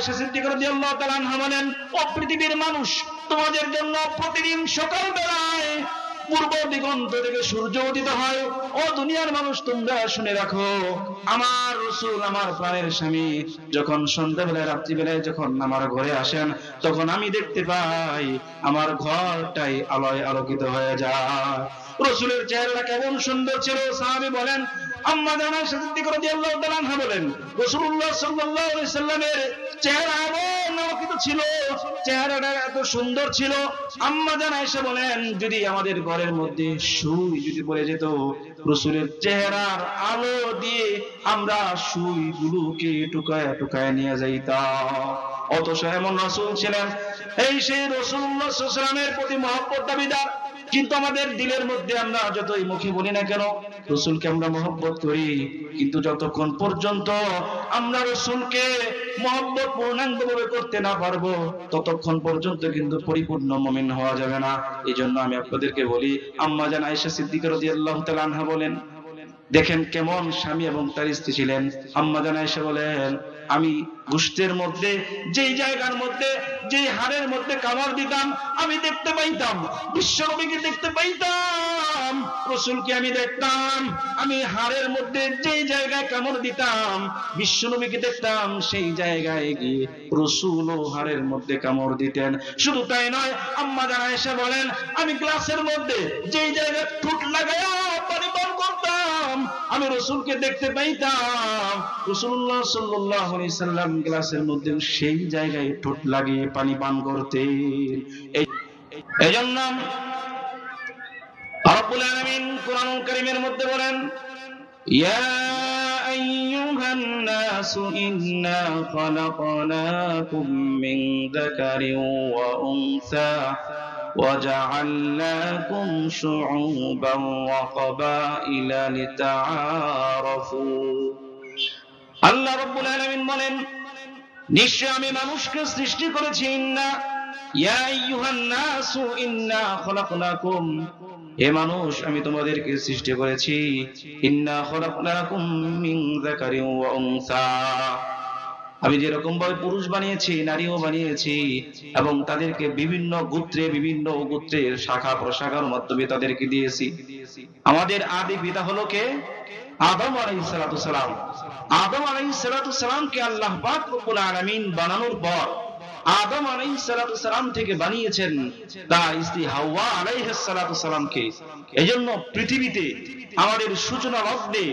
আয়েশা সিদ্দিকা রাদিয়াল্লাহু তাআলা আনহা বলেন, ও পৃথিবীর মানুষ, তোমাদের জন্য প্রতিদিন সকাল বেলায় পূর্ব দিগন্ত থেকে সূর্য উদিত হয়। ও দুনিয়ার মানুষ, তোমরা শুনে রাখো, আমার রাসূল, আমার প্রাণের স্বামী যখন সন্ধ্যাবেলায়, রাত্রিবেলায় যখন আমার ঘরে আসেন, তখন আমি দেখতে পাই আমার ঘরটাই আলোয় আলোকিত হয়ে যায়। রাসূলের চেহারাটা কেমন সুন্দর ছিল। সাহাবী বলেন, আম্মা জানা আয়েশা সিদ্দিকা রাদিয়াল্লাহু তাআলা আনহা বলেন, রাসূলুল্লাহ সাল্লাল্লাহু আলাইহি সাল্লামের চেহারা এমন আলোকিত ছিল, চেহারাটা এত সুন্দর ছিল। আম্মা জানা আয়েশা বলেন, যদি আমাদের ঘরের মধ্যে সুই যদি পড়ে যেত, রাসূলের চেহারার আলো দিয়ে আমরা সুইগুলোকে টুকায় টুকায় নিয়ে যাইতাম। অথচ এমন রাসূল ছিলেন। এই সেই রাসূলুল্লাহ সাল্লাল্লাহু আলাইহি ওয়াসাল্লামের প্রতি মহব্বত দাবিদার, কিন্তু আমাদের দিলের মধ্যে আমরা যতই মুখে বলি না কেন রাসূলকে আমরা মহব্বত করি, কিন্তু যতক্ষণ পর্যন্ত আমরা রাসূলকে মহব্বত পূর্ণাঙ্গভাবে করতে না পারবো, ততক্ষণ পর্যন্ত কিন্তু পরিপূর্ণ মুমিন হওয়া যাবে না। এজন্য আমি আপনাদেরকে বলি, আম্মা জান আয়েশা সিদ্দিকা রাদিয়াল্লাহু তাআলা আনহা বলেন, দেখেন কেমন স্বামী এবং তার স্ত্রী ছিলেন। আম্মা জান আয়েশা বলেন, আমি গোশতের মধ্যে, যেই জায়গার মধ্যে, যেই হাড়ের মধ্যে কামড় দিতাম, আমি দেখতে পাইতাম বিশ্বনবীকে, দেখতে পাইতাম রাসূলকে আমি দেখতাম। আমি হাড়ের মধ্যে যেই জায়গায় কামড় দিতাম, বিশ্বনবীকে দেখতাম, সেই জায়গায় গিয়ে রাসূলও হাড়ের মধ্যে কামড় দিতেন। শুধু তাই নয়, আম্মা জান আয়েশা বলেন, আমি গ্লাসের মধ্যে যেই জায়গায় ঠোঁট লাগায়া পানি পান করতাম, আমি রাসূলকে দেখতে পাইতাম। রাসূলুল্লাহ সাল্লাল্লাহু আলাইহি সাল্লাম গ্লাসের মধ্যে সেই জায়গায় ঠোঁট লাগিয়ে পানি পান করতেন। এইজন্য রব্বুল আলামিন কুরআনুল কারীমের মধ্যে বলেন, ইয়া আইয়ুহান নাসু ইন্না খালাকনাকুম মিন যাকারিন ওয়া উনসা وَجَعَلْنَاكُمْ شُعُوبًا وَقَبَائِلَ لِتَعَارَفُوا। আল্লাহ রাব্বুল আলামিন বলেন, নিশ্চয় আমি মানুষকে সৃষ্টি করেছি, ইন্না ইয়া আইয়ুহান নাসু ইন্না খালাকনাকুম, হে মানুষ আমি তোমাদেরকে সৃষ্টি করেছি, ইন্না খালাকনাকুম মিন যাকারিন ওয়া উনসা, আমি যেরকম ভাবে পুরুষ বানিয়েছি, নারীও বানিয়েছি, এবং তাদেরকে বিভিন্ন গোত্রে, বিভিন্ন গোত্রের শাখা প্রশাখার মাধ্যমে তাদেরকে দিয়েছি। আমাদের আদি পিতা হলো কে? আদম আলাইহিস সালাতু সালাম। আদম আলাইহিস সালাতু সালামকে আল্লাহ পাক রব্বুল আলামিন বানানোর পর আদম আলাইহিস সালাতু সালাম থেকে বানিয়েছেন তার স্ত্রী হাওয়া আলাইহিস সালাতু সালামকে। এজন্য পৃথিবীতে আমাদের সূচনা লগ্নে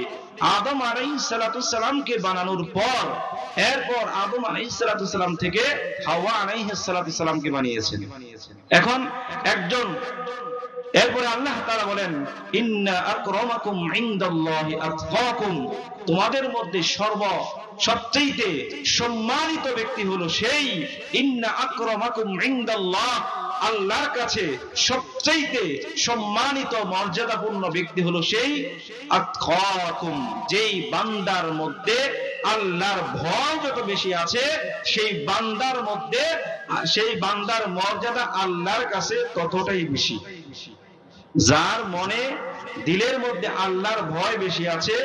আদম আলাইহিস সালাতু সালামকে বানানোর পর, এরপর আদম আলাইহিস সালাতু সালাম থেকে হাওয়া আলাইহিস সালাতু সালামকে বানিয়েছেন। এখন একজন, এরপরে আল্লাহ তাআলা বলেন, ইন্না আকরামাকুম ইনদাল্লাহি আতকাকুম, তোমাদের মধ্যে সবচেয়ে সম্মানিত ব্যক্তি হলো সেই, ইন্না আকরামাকুম ইনদাল্লাহ, আল্লাহর কাছে সবচেয়ে সম্মানিত মর্যাদাপূর্ণ ব্যক্তি হলো সেই, আতকাকুম, যেই বান্দার মধ্যে আল্লাহর ভয় যত বেশি আছে, সেই বান্দার মধ্যে, সেই বান্দার মর্যাদা আল্লাহর কাছে ততটাই বেশি। যার মনে, দিলের মধ্যে আল্লাহর ভয় বেশি আছে,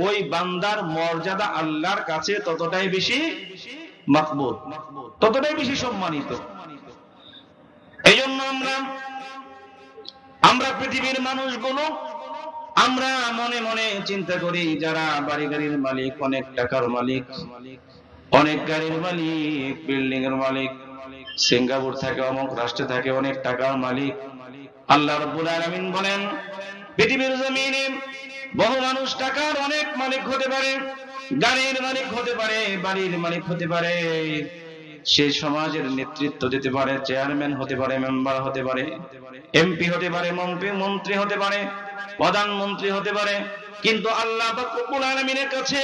ওই বান্দার মর্যাদা আল্লাহর কাছে ততটাই বেশি মাকবুল, ততটাই বেশি সম্মানিত। এই জন্য আমরা পৃথিবীর মানুষগুলো আমরা মনে মনে চিন্তা করি, যারা বাড়ি গাড়ির মালিক, অনেক টাকার মালিক, অনেক গাড়ির মালিক, বিল্ডিং এর মালিক, সিঙ্গাপুর থাকে, অমুক রাষ্ট্রে থাকে, অনেক টাকার মালিক। আল্লাহ রাব্বুল আলামিন বলেন, পৃথিবীর জমিনে বহু মানুষ টাকার অনেক মালিক হতে পারে, গাড়ির মালিক হতে পারে, বাড়ির মালিক হতে পারে, সে সমাজের নেতৃত্ব দিতে পারে, চেয়ারম্যান হতে পারে, মেম্বার হতে পারে, এমপি হতে পারে, মন্ত্রী হতে পারে, প্রধানমন্ত্রী হতে পারে। কিন্তু আল্লাহ পাক রব্বুল আলামিনের কাছে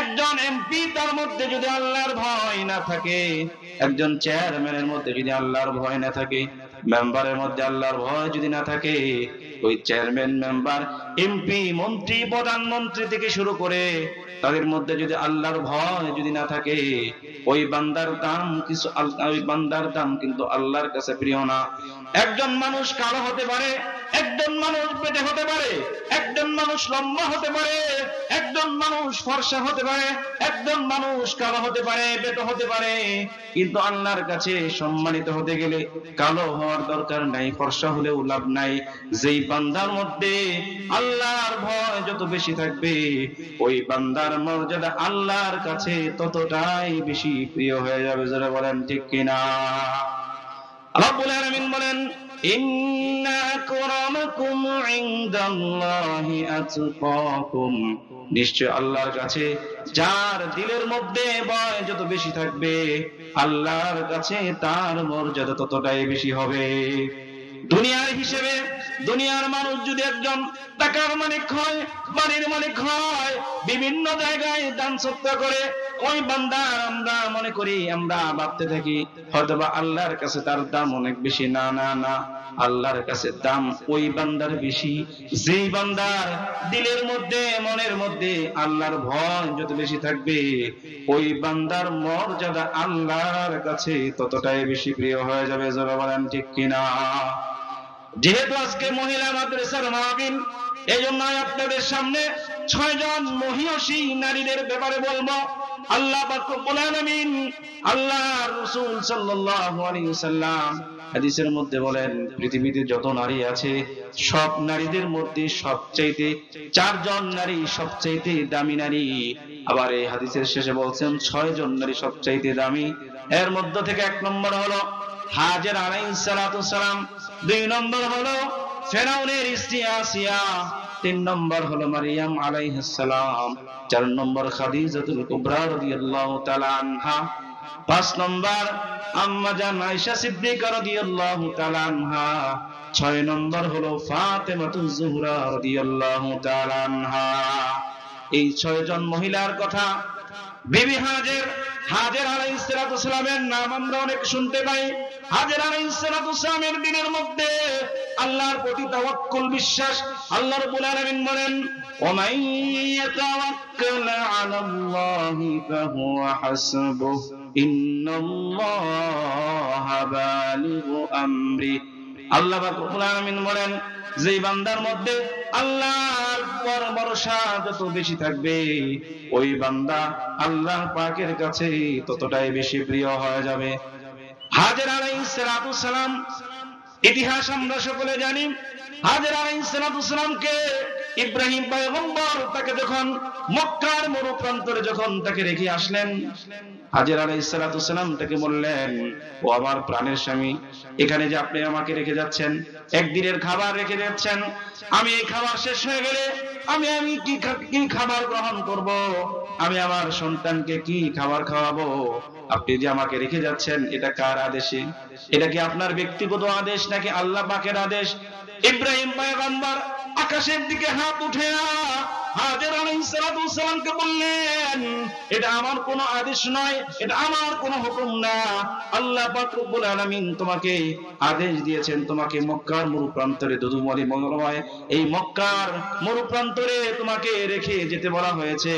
একজন এমপি, তার মধ্যে যদি আল্লাহর ভয় না থাকে, একজন চেয়ারম্যানের মধ্যে যদি আল্লাহর ভয় না থাকে, মেম্বারের মধ্যে আল্লাহর ভয় যদি না থাকে, ওই চেয়ারম্যান, মেম্বার, এমপি, মন্ত্রী, প্রধানমন্ত্রী থেকে শুরু করে তাদের মধ্যে যদি আল্লাহর ভয় যদি না থাকে, ওই বান্দার দাম কিন্তু আল্লাহর কাছে প্রিয় না। একজন মানুষ কালো হতে পারে, একজন মানুষ বেটে হতে পারে, একজন মানুষ লম্বা হতে পারে, একজন মানুষ ফর্সা হতে পারে, একজন মানুষ কালো হতে পারে, বেটে হতে পারে, কিন্তু আল্লাহর কাছে সম্মানিত হতে গেলে কালো হওয়ার দরকার নাই, ফর্সা হলেও লাভ নাই। যেই বান্দার মধ্যে আল্লাহর ভয় যত বেশি থাকবে, ওই বান্দার মর্যাদা আল্লাহর কাছে ততটাই বেশি প্রিয় হয়ে যাবে। যারা বলেন ঠিক কিনা? রাব্বুল আলামিন বলেন, ইন্না আকরামাকুম ইনদাল্লাহি আতকাকুম, নিশ্চয় আল্লাহর কাছে যার দিলের মধ্যে ভয় যত বেশি থাকবে, আল্লাহর কাছে তার মর্যাদা ততটাই বেশি হবে। দুনিয়ার হিসেবে দুনিয়ার মানুষ যদি একজন টাকার মালিক হয়, বাড়ির মালিক হয়, বিভিন্ন জায়গায় দান সৎকার করে, ওই বান্দা আমরা মনে করি, আমরা ভাবতে থাকি হয়তোবা আল্লাহর কাছে তার দাম অনেক বেশি। না না না, আল্লাহর কাছে দাম ওই বান্দার বেশি যেই বান্দার দিলের মধ্যে, মনের মধ্যে আল্লাহর ভয় যত বেশি থাকবে, ওই বান্দার মর্যাদা আল্লাহর কাছে ততটাই বেশি প্রিয় হয়ে যাবে। যারা বলেন ঠিক কিনা? যেহেতু আজকে মহিলা মাদ্রাসার মাহফিল, এই জন্য আপনাদের সামনে 6 জন মহিয়সী নারীদের ব্যাপারে বলবো। আল্লাহ পাক রব্বুল আলামিন, আল্লাহর রাসূল সাল্লাল্লাহু আলাইহি ওয়াসাল্লাম হাদিসের মধ্যে বলেন, পৃথিবীতে যত নারী আছে সব নারীদের মধ্যে সবচাইতে 4 জন নারী সবচাইতে দামি নারী। আবার এই হাদিসের শেষে বলছেন 6 জন নারী সবচাইতে দামি। এর মধ্য থেকে 1 নম্বর হলো হাজের আলাইহিস সালাতু সালাম, 2 নম্বর হলো ফেরাউনের স্ত্রী আসিয়া, 3 নম্বর হলো মারিয়াম আলাইহিস সালাম, 4 নম্বর খাদিজাতুল কুবরা রাদিয়াল্লাহু তাআলা আনহা, 5 নম্বর আম্মা জান আয়েশা সিদ্দিকা রাদিয়াল্লাহু তাআলা আনহা, 6 নম্বর হলো ফাতেমাতুজ জোহরা রাদিয়াল্লাহু তাআলা আনহা। এই 6 জন মহিলার কথা বিবি হাজের আলাইহিস সালাতু সালামের নাম আমরা অনেক শুনতে পাই। হাজের আলাইহিস সালাতু সালামের দিনের মধ্যে আল্লাহর প্রতি তাওয়াক্কুল, বিশ্বাস। আল্লাহ রাব্বুল আলামিন বলেন, ওয়া মান ইয়াতাওয়াক্কাল আলাল্লাহি ফাহুয়া হাসবুহু ইন্নাল্লাহা বালিগু আমরি। আল্লাহ রাব্বুল আলামিন বলেন, যেই বান্দার মধ্যে আল্লাহর উপর ভরসা যত বেশি থাকবে, ওই বান্দা আল্লাহ পাকের কাছে ততটাই বেশি প্রিয় হয়ে যাবে। হাজের আলাইহিস সালাতু সালাম ইতিহাস আমরা সকলে জানি। হাজের আলাইহিস সালাতু সালামকে ইব্রাহিম পয়গম্বর তাকে যখন মক্কার মরু প্রান্তরে যখন তাকে রেখে আসলেন, হাজের আলাইহিস সালাতু সালাম তাকে বললেন, ও আমার প্রাণের স্বামী, এখানে যে আপনি আমাকে রেখে যাচ্ছেন, একদিনের খাবার রেখে যাচ্ছেন, আমি এই খাবার শেষ হয়ে গেলে আমি কি খাবার গ্রহণ করব? আমি আমার সন্তানকে কি খাবার খাওয়াবো? আপনি যে আমাকে রেখে যাচ্ছেন, এটা কার আদেশে? এটা কি আপনার ব্যক্তিগত আদেশ নাকি আল্লাহ পাকের আদেশ? ইব্রাহিম পয়গম্বর আকাশের দিকে হাত উঠে হাজের আলাইহিস সালাতু সালামকে বললেন, এটা আমার কোনো আদেশ নয়, এটা আমার কোনো হুকুম না। আল্লাহ পাক রব্বুল আলামিন তোমাকে আদেশ দিয়েছেন, তোমাকে মক্কার মরু প্রান্তরে, দুদুমলি মঙ্গলময় এই মক্কার মরু প্রান্তরে তোমাকে রেখে যেতে বলা হয়েছে।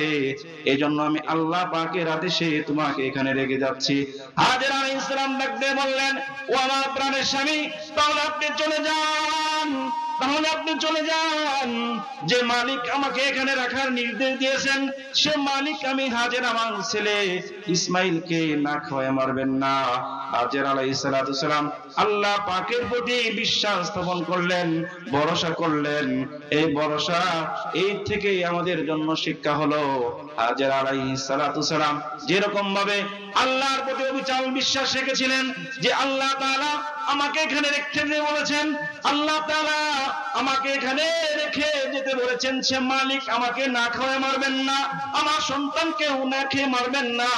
এজন্য আমি আল্লাহ পাকের আদেশে তোমাকে এখানে রেখে যাচ্ছি। হাজের আলাইহিস সালাম ডাক দিয়ে বললেন, ও আমার প্রাণের স্বামী, তাহলে আপনি চলে যান, তাহলে আপনি চলে যান। যে মালিক আমাকে এখানে রাখার নির্দেশ দিয়েছেন, সে মালিক আমি হাজের আমার ছেলে ইসমাইলকে না খাওয়ায় মারবেন না। হাজের আলাইহিস সালাতু সালাম আল্লাহ পাকের প্রতি বিশ্বাস স্থাপন করলেন, ভরসা করলেন। এই ভরসা, এই থেকে আমাদের জন্য শিক্ষা হলো, হাজের আলাইহিস সালাতু সালাম যেরকম ভাবে আল্লাহর প্রতি অবিচল বিশ্বাস রেখেছিলেন যে আল্লাহ তাআলা আমাকে এখানে রেখে যেতে বলেছেন, আল্লাহ তাআলা আমাকে এখানে রেখে যেতে বলেছেন, সে মালিক আমাকে না খাওয়ায় মারবেন না, আমার সন্তানকেও না খেয়ে মারবেন না।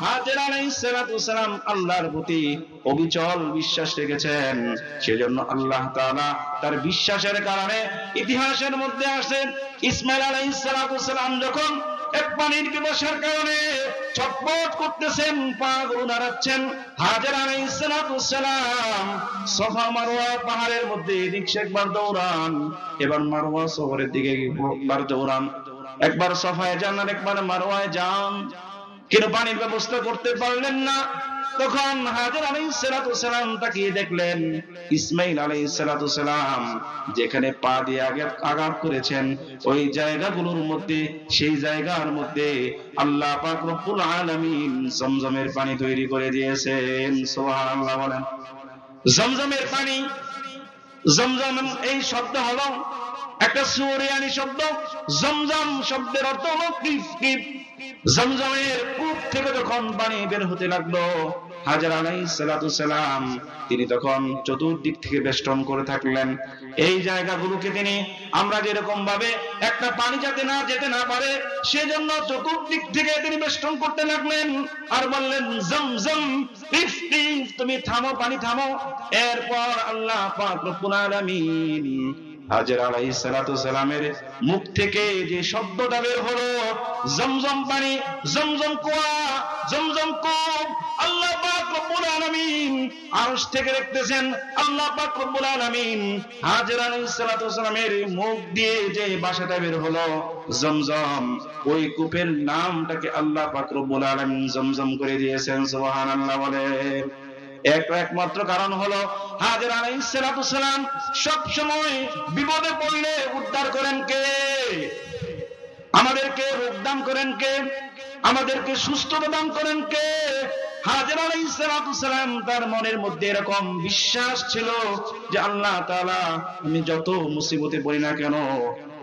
হাজের আলাইহিস সালাতু সালাম আল্লাহর প্রতি অবিচল বিশ্বাস রেখেছেন। সেজন্য আল্লাহ তাআলা তার বিশ্বাসের কারণে ইতিহাসের মধ্যে আসে, ইসমাইল আলাইহিস সালাতু সালাম যখন এক পানির পিপাসার কারণে ছটফট করতেছেন, পা গুলো নাড়াচ্ছেন। হাজেরা আলাইহিস সালাতু সালাম সাফা মারওয়া পাহাড়ের মধ্যে এদিক একবার দৌড়ান, এবার মারওয়া শহরের দিকে একবার দৌড়ান, একবার সাফায় যান আর একবার মারওয়ায় যান, কিন্তু পানির ব্যবস্থা করতে পারলেন না। তখন হাজেরা আলাইহিস সালাতু সালাম তাকিয়ে দেখলেন ইসমাঈল আলাইহিস সালাতু সালাম যেখানে পা দিয়ে আঘাত করেছেন ওই জায়গাগুলোর মধ্যে, সেই জায়গার মধ্যে আল্লাহ পাক রব্বুল আলামিন জমজমের পানি তৈরি করে দিয়েছেন। সুবহানাল্লাহ বলেন। জমজমের পানি, জমজম এই শব্দ হলো একটা সুরিয়ানি শব্দ। জমজম শব্দের অর্থ হলো কূপ। জমজমের কূপ থেকে যখন পানি বের হতে লাগলো, হাজেরা আলাইহিস সালাতু সালাম তিনি তখন চতুর্দিক থেকে বেষ্টন করে থাকলেন এই জায়গাগুলোকে। তিনি আমরা যেরকম ভাবে একটা পানি যাতে না যেতে না পারে সেজন্য চতুর্দিক থেকে তিনি বেষ্টন করতে লাগলেন আর বললেন জমজম তুমি থামো, পানি থামো। এরপর আল্লাহ পাক রব্বুল আলামিন হাজেরা আলাইহিস সালাতু সালামের মুখ থেকে যে শব্দটা বের হলো জমজম পানি, জমজম কুয়া, জমজম কূপ, আল্লাহ পাক রব্বুল আলামিন আরশ থেকে দেখতেছেন। আল্লাহ পাক রব্বুল আলামিন হাজেরা আলাইহিস সালাতু সালামের মুখ দিয়ে যে ভাষাটা বের হলো জমজম, ওই কূপের নামটাকে আল্লাহ পাক রব্বুল আলামিন জমজম করে দিয়েছেন। সুবহানাল্লাহ বলে। একমাত্র কারণ হলো হাজেরা আলাইহিস সালাতু সালাম সব সময় বিপদে পড়লে উদ্ধার করেন কে? আমাদেরকে রোগ দান করেন কে? আমাদেরকে সুস্থতা দান করেন কে? হাজেরা আলাইহিস সালাতু সালাম তার মনের মধ্যে এরকম বিশ্বাস ছিল যে আল্লাহ তাআলা আমি যত মুসিবতে পড়ি না কেন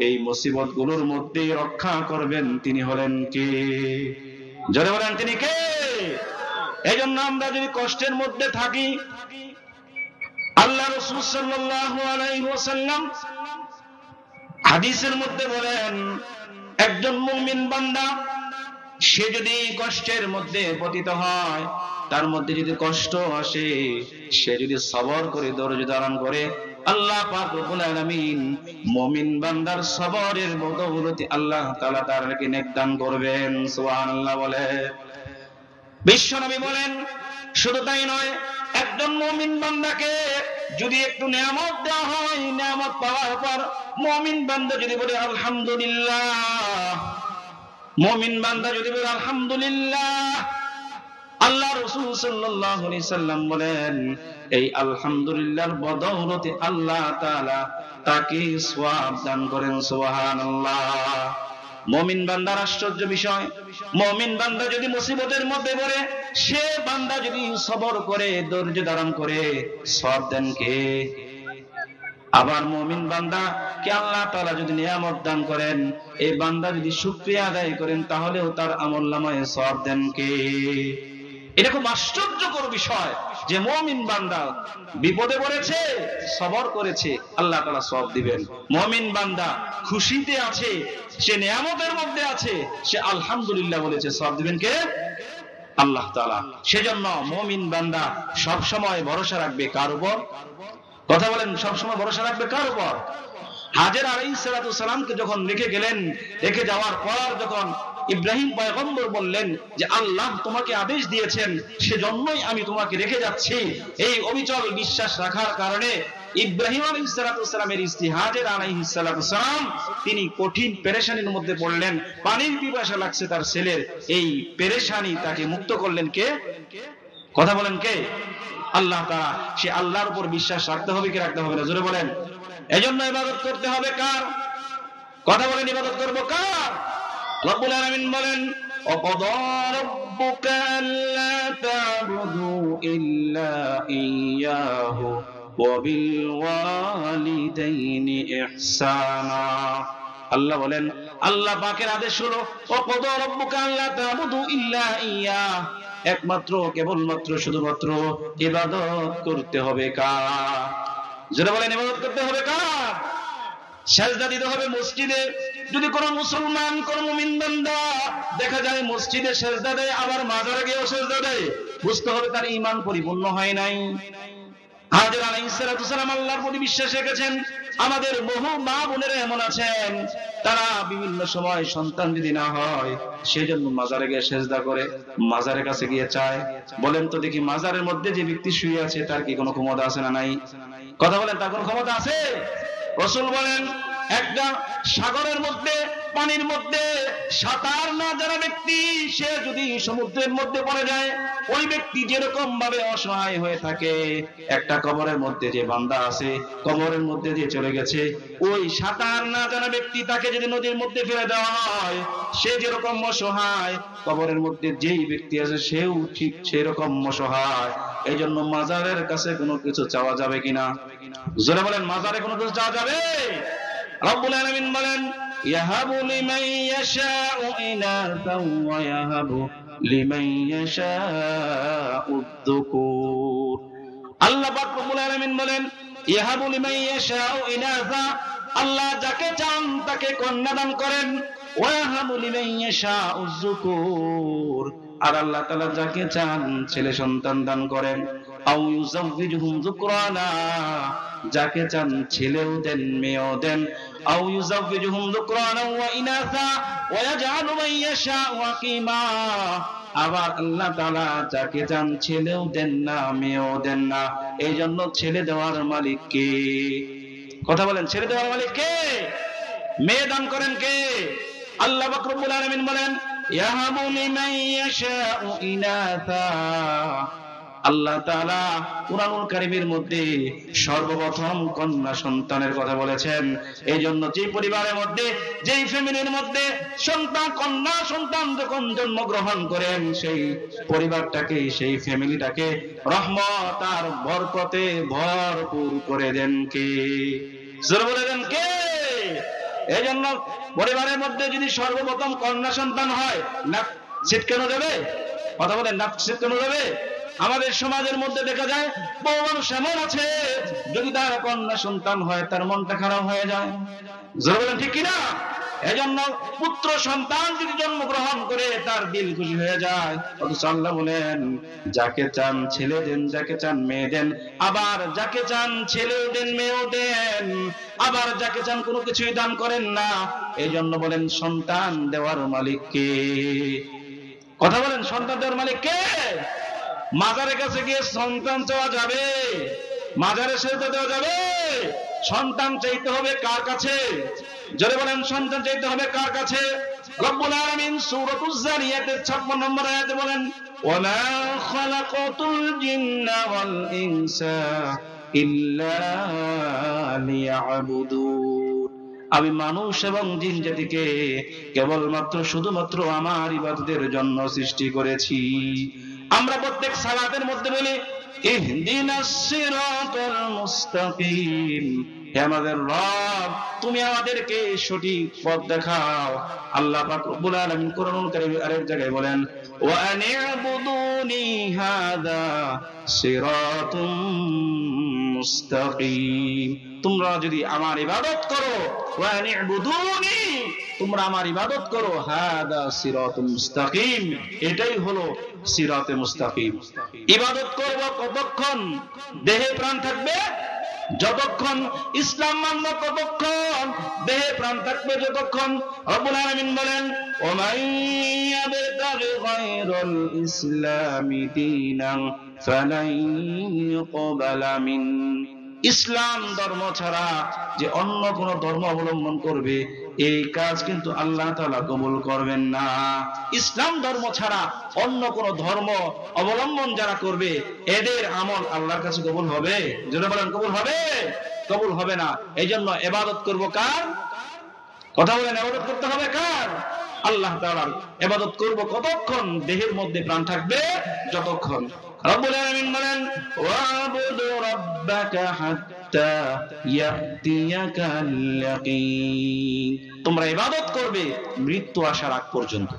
এই মুসিবত গুলোর মধ্যে রক্ষা করবেন। তিনি হলেন কে? জোরে বলেন তিনি কে? এই জন্য আমরা যদি কষ্টের মধ্যে থাকি, আল্লাহ রাসূল সাল্লাল্লাহু আলাইহি ওয়াসাল্লাম হাদিসের মধ্যে বলেন একজন মুমিন বান্দা সে যদি কষ্টের মধ্যে পতিত হয়, তার মধ্যে যদি কষ্ট আসে, সে যদি সবর করে ধৈর্য ধারণ করে, আল্লাহ পাক রব্বুল আলামিন মুমিন বান্দার সবরের বদৌলতে আল্লাহ তাআলা তারকে নেক দান করবেন। সুবহানাল্লাহ বলে। বিশ্বনবী বলেন শুধু তাই নয়, একজন মুমিন বান্দাকে যদি একটু নিয়ামত দেওয়া হয়, নিয়ামত পাওয়ার পর মুমিন বান্দা যদি বলে আলহামদুলিল্লাহ, মুমিন বান্দা যদি বলে আলহামদুলিল্লাহ, আল্লাহ রাসূল সাল্লাল্লাহু আলাইহি সাল্লাম বলেন এই আলহামদুলিল্লাহর বদৌলতে আল্লাহ তাআলা তাকে সওয়াব দান করেন। সুবহানাল্লাহ। মুমিন বান্দার আশ্চর্য বিষয়, মুমিন বান্দা যদি মুসিবতের মধ্যে পড়ে, সে বান্দা যদি সবর করে ধৈর্য ধারণ করে, সওয়াব দেন কে? আবার মুমিন বান্দা কে আল্লাহ তাআলা যদি নিয়ামত দান করেন, এই বান্দা যদি শুকরিয়া আদায় করেন, তাহলেও তার আমলনামায় সওয়াব দেন কে? এটা খুব আশ্চর্যকর বিষয় যে মুমিন বান্দা বিপদে পড়েছে, সবর করেছে, আল্লাহ তাআলা সওয়াব দিবেন। মুমিন বান্দা খুশিতে আছে, সে নিয়ামতের মধ্যে আছে, সে আলহামদুলিল্লাহ বলেছে, সওয়াব দিবেন কে? আল্লাহ তাআলা। সেজন্য মুমিন বান্দা সব সময় ভরসা রাখবে কার উপর? কথা বলেন, সব সময় ভরসা রাখবে কার উপর? হাজেরা আলাইহিস সালাতু সালামকে যখন রেখে গেলেন, রেখে যাওয়ার পর যখন ইব্রাহিম পয়গম্বর বললেন যে আল্লাহ তোমাকে আদেশ দিয়েছেন, সেজন্যই আমি তোমাকে রেখে যাচ্ছি, এই অবিচল বিশ্বাস রাখার কারণে ইব্রাহিম আলাইহিস সালাতু সালামের স্ত্রী হাজেরা আলাইহিস সালাতু সালাম তিনি কঠিন পেরেশানির মধ্যে পড়লেন, পানির পিপাসা লাগছে তার ছেলের, এই পেরেশানি তাকে মুক্ত করলেন কে? কথা বলেন কে? আল্লাহ তাআলা। সে আল্লাহর উপর বিশ্বাস রাখতে হবে কি রাখতে হবে না? জোরে বলেন। এজন্য ইবাদত করতে হবে কার? কথা বলেন, ইবাদত করব কার? রব্বুল আলামিন বলেন ওয়াকাদা রাব্বুকা আল্লা তা'বুদু ইল্লা ইয়্যাহু ওয়া বিল ওয়ালিদাইনি ইহসানা। আল্লাহ বলেন, আল্লাহ পাকের আদেশ হলো ওয়াকাদা রাব্বুকা আল্লা তা'বুদু ইল্লা ইয়্যাহু, একমাত্র কেবলমাত্র শুধুমাত্র ইবাদত করতে হবে কার? যারা বলেন ইবাদত করতে হবে কার? সিজদা দিতে হবে মসজিদে। যদি কোন মুসলমান, কোন মুমিন বান্দা দেখা যায় মসজিদে সিজদা দেয়, আবার মাজারে গিয়েও সিজদা দেয়, বুঝতে হবে তার ঈমান পরিপূর্ণ হয় নাই। হাজের আলাইহিস সালাতু সালাম আল্লাহর প্রতি বিশ্বাস রেখেছেন। আমাদের বহু মা বোনেরা এমন আছেন, তারা বিভিন্ন সময় সন্তান যদি না হয় সেজন্য মাজারে গিয়ে সেজদা করে, মাজারের কাছে গিয়ে চায়। বলেন তো দেখি, মাজারের মধ্যে যে ব্যক্তি শুয়ে আছে তার কি কোনো ক্ষমতা আছে না নাই? কথা বলেন, তার কোনো ক্ষমতা আছে? রাসূল বলেন, একটা সাগরের মধ্যে, পানির মধ্যে সাঁতার না জানা ব্যক্তি সে যদি সমুদ্রের মধ্যে পড়ে যায়, ওই ব্যক্তি যেরকম ভাবে অসহায় হয়ে থাকে, একটা কবরের মধ্যে যে বান্দা আছে, কবরের মধ্যে যে চলে গেছে, ওই সাঁতার না জানা ব্যক্তি তাকে যদি নদীর মধ্যে ফেলে দেওয়া হয়, সে যেরকম অসহায়, কবরের মধ্যে যেই ব্যক্তি আছে সেও ঠিক সেরকম অসহায়। এই জন্য মাজারের কাছে কোনো কিছু চাওয়া যাবে কিনা? জোরে বলেন, মাজারে কোনো কিছু চাওয়া যাবে? রব্বুল আলামিন বলেন, ইয়াহাবু লিমান ইয়াশাউ ইনাসাও ওয়া ইয়াহাবু লিমান ইয়াশাউ যুকুর। আল্লাহ পাক রব্বুল আলামিন বলেন, ইয়াহাবু লিমান ইয়াশাউ ইনাসা, আল্লাহ যাকে চান তাকে কন্যা দান করেন, ওয়া ইয়াহাবু লিমান ইয়াশাউ যুকুর, আর আল্লাহ তাআলা যাকে চান ছেলে সন্তান দান করেন। আও ইউযাওয়িজুহুম যুকরানা, যাকে চান ছেলেও দেন মেয়েও দেন। আও ইউযাওয়িজুহুম যুকরানা ওয়া ইনাসা ওয়া ইয়াজআলু মান ইয়াশাউ আকিমা, আবার আল্লাহ তাআলা যাকে চান ছেলেও দেন না মেয়েও দেন না। এই জন্য ছেলে দেওয়ার মালিক কে? কথা বলেন, ছেলে দেওয়ার মালিক কে? মেয়ে দান করেন কে? আল্লাহ পাক রব্বুল আলামিন বলেন, ইয়াহাবু লিমান ইয়াশাউ ইনাসা। আল্লাহ তাআলা কুরআনুল কারীমের মধ্যে সর্বপ্রথম কন্যা সন্তানের কথা বলেছেন। এই জন্য যে পরিবারের মধ্যে, যেই ফ্যামিলির মধ্যে সন্তান, কন্যা সন্তান যখন জন্মগ্রহণ করেন, সেই পরিবারটাকে, সেই ফ্যামিলিটাকে রহমত আর বরকতে ভরপুর করে দেন কে? জোরে বলে দেন কে? এই জন্য পরিবারের মধ্যে যদি সর্বপ্রথম কন্যা সন্তান হয়, নাক ছিটকানো যাবে? কথা বলেন, নাক ছিটকানো যাবে? আমাদের সমাজের মধ্যে দেখা যায় বহু মানুষ এমন আছে, যদি তার কন্যা সন্তান হয় তার মনটা খারাপ হয়ে যায়। জোরে বলেন, ঠিক কিনা? এই জন্য পুত্র সন্তান যদি জন্মগ্রহণ করে তার দিল খুশি হয়ে যায়। অথচ আল্লাহ বলেন, যাকে চান ছেলে দেন, যাকে চান মেয়ে দেন, আবার যাকে চান ছেলেও দেন মেয়েও দেন, আবার যাকে চান কোনো কিছুই দান করেন না। এই জন্য বলেন, সন্তান দেওয়ার মালিক কে? কথা বলেন, সন্তান দেওয়ার মালিক কে? মাজারের কাছে গিয়ে সন্তান চাওয়া যাবে? মাজারে সেজদা দেওয়া যাবে? সন্তান চাইতে হবে কার কাছে? জোরে বলেন, সন্তান চাইতে হবে কার কাছে? রব্বুল আলামিন সূরাতুজ যারিয়াতের 56 নম্বর আয়াতে বলেন, ওয়ামা খালাকাতুল জিন্না ওয়াল ইনসা ইল্লা লিয়াবুদুন, আমি মানুষ এবং জিন জাতিকে কেবলমাত্র শুধুমাত্র আমার ইবাদতের জন্য সৃষ্টি করেছি। আমরা প্রত্যেক সালাতের মধ্যে বলি, ইহদিনাস সিরাতাল মুস্তাকিম, হে আমাদের রব তুমি আমাদেরকে সঠিক পথ দেখাও। আল্লাহ পাক রব্বুল আলামিন কুরআনুল কারীমের আরেক জায়গায় বলেন, ওয়া আনি'বুদুনি হাযা সিরাতুম মুস্তাকিম, তোমরা যদি আমার ইবাদত করো, ওয়া আনি'বুদুনি, তোমরা আমার ইবাদত করো, হাদা সিরাতুম মুস্তাকিম, এটাই হলো সিরাতে মুস্তাকিম। ইবাদত করব কতক্ষণ? দেহে প্রাণ থাকবে যতক্ষণ, ইসলাম মানব কতক্ষণ? দেহে প্রাণ থাকবে যতক্ষণ। রব্বুল আলামিন বলেন, ওমান ইয়াবতাগি গায়রাল ইসলামি দীনান ফালান ইউকবালা মিন, ইসলাম ধর্ম ছাড়া যে অন্য কোন ধর্ম অবলম্বন করবে, এই কাজ কিন্তু আল্লাহ তাআলা কবুল করবেন না। ইসলাম ধর্ম ছাড়া অন্য কোন ধর্ম অবলম্বন যারা করবে, এদের আমল আল্লাহর কাছে কবুল হবে? যারা বলেন, কবুল হবে? কবুল হবে না। এই জন্য ইবাদত করব কার? কথা বলেন, ইবাদত করতে হবে কার? আল্লাহ তাআলার। ইবাদত করব কতক্ষণ? দেহের মধ্যে প্রাণ থাকবে যতক্ষণ। রব্বুল আলামিন বলেন, ওয়াবুদু রাব্বাকা হাত্তা ইয়াতিয়াকাল ইয়াকিন, তোমরা ইবাদত করবে মৃত্যু আসার আগ পর্যন্ত।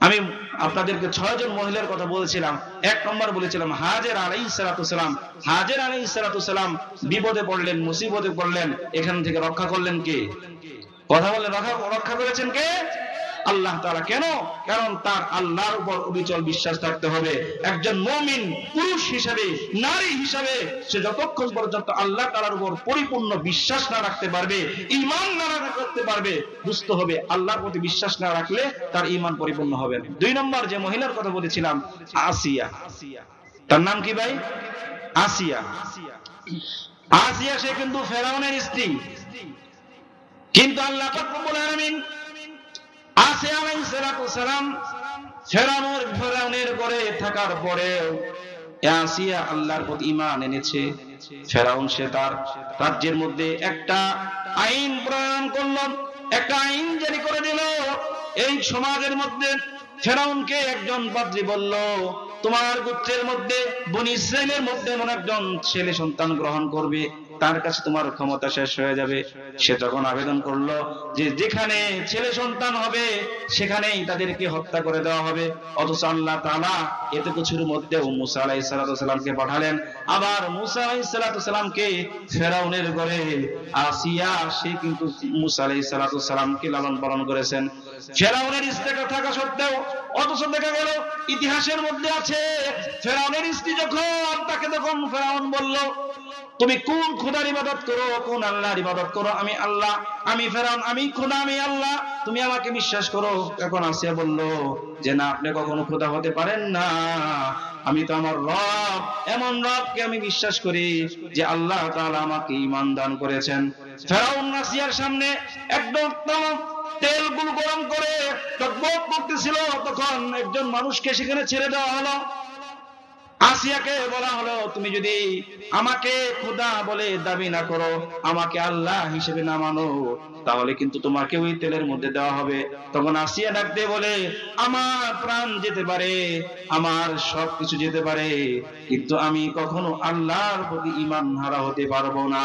আমি আপনাদেরকে 6 জন মহিলার কথা বলেছিলাম। 1 নম্বর বলেছিলাম হাজের আলাইহিস সালাতু সালাম। হাজের আলাইহিস সালাতু সালাম বিপদে পড়লেন, মুসিবতে পড়লেন, এখান থেকে রক্ষা করলেন কে? কথা বলেন, রক্ষা করেছেন কে? আল্লাহ তাআলা। কেন? কারণ তার আল্লাহর উপর অবিচল বিশ্বাস থাকতে হবে। একজন মুমিন পুরুষ হিসাবে, নারী হিসাবে সে যতক্ষণ পর্যন্ত আল্লাহ তাআলার উপর পরিপূর্ণ বিশ্বাস না রাখতে পারবে, ঈমান না রাখতে পারবে, বুঝতে হবে আল্লাহর প্রতি বিশ্বাস না রাখলে তার ঈমান পরিপূর্ণ হবে না। 2 নম্বর যে মহিলার কথা বলেছিলাম, আসিয়া। তার নাম কি ভাই? আসিয়া। আসিয়া সে কিন্তু ফেরাউনের স্ত্রী, কিন্তু আল্লাহ পাক রব্বুল আলামিন আসিয়া আলাইহিস সালাতু সালাম ফেরাউনের ঘরে থাকার পরেও আসিয়া আল্লাহর প্রতি ঈমান এনেছে। ফেরাউন সে তার রাজ্যের মধ্যে একটা আইন প্রণয়ন করল, একটা আইন জারি করে দিল। এই সমাজের মধ্যে ফেরাউনকে একজন পাদ্রী বলল, তোমার গোত্রের মধ্যে বনি ইসরাইলের মধ্যে এমন একজন ছেলে সন্তান গ্রহণ করবে, তার কাছে তোমার ক্ষমতা শেষ হয়ে যাবে। সে তখন আবেদন করলো যে যেখানে ছেলে সন্তান হবে সেখানেই তাদেরকে হত্যা করে দেওয়া হবে। অথচ আল্লাহ তাআলা এত কিছুর মধ্যেও মুসা আলাইহিস সালাতু সালামকে পাঠালেন। আবার মুসা আলাইহিস সালাতু সালামকে ফেরাউনের ঘরে আসিয়া সে কিন্তু মুসা আলাইহিস সালাতু সালামকে লালন পালন করেছেন ফেরাউনের স্ত্রী থাকা সত্ত্বেও। অথচ দেখা গেল ইতিহাসের মধ্যে আছে ফেরাউনের স্ত্রী যখন তাকে তখন ফেরাউন বলল, তুমি কোন খোদার ইবাদত করো, কোন আল্লাহর ইবাদত করো? আমি আল্লাহ, আমি ফেরাউন, আমি খোদা, আমি আল্লাহ, তুমি আমাকে বিশ্বাস করো। এখন আসিয়া বলল যে না, আপনি কখনো খোদা হতে পারেন না, আমি তো আমার রব, এমন রবকে আমি বিশ্বাস করি যে আল্লাহ তাআলা আমাকে ঈমান দান করেছেন। ফেরাউন আসিয়ার সামনে একদম তেলগুলো গরম করে টকবক করতেছিল, তখন একজন মানুষকে সেখানে ছেড়ে দেওয়া হলো। আসিয়াকে বলা হলো, তুমি যদি আমাকে খোদা বলে দাবি না করো, আমাকে আল্লাহ হিসেবে না মানো, তাহলে কিন্তু তোমাকে ওই তেলের মধ্যে দেওয়া হবে। তখন আসিয়া ডাক দিয়ে বলে, আমার প্রাণ যেতে পারে, আমার সবকিছু যেতে পারে, কিন্তু আমি কখনো আল্লাহর প্রতি ঈমান হারা হতে পারবো না।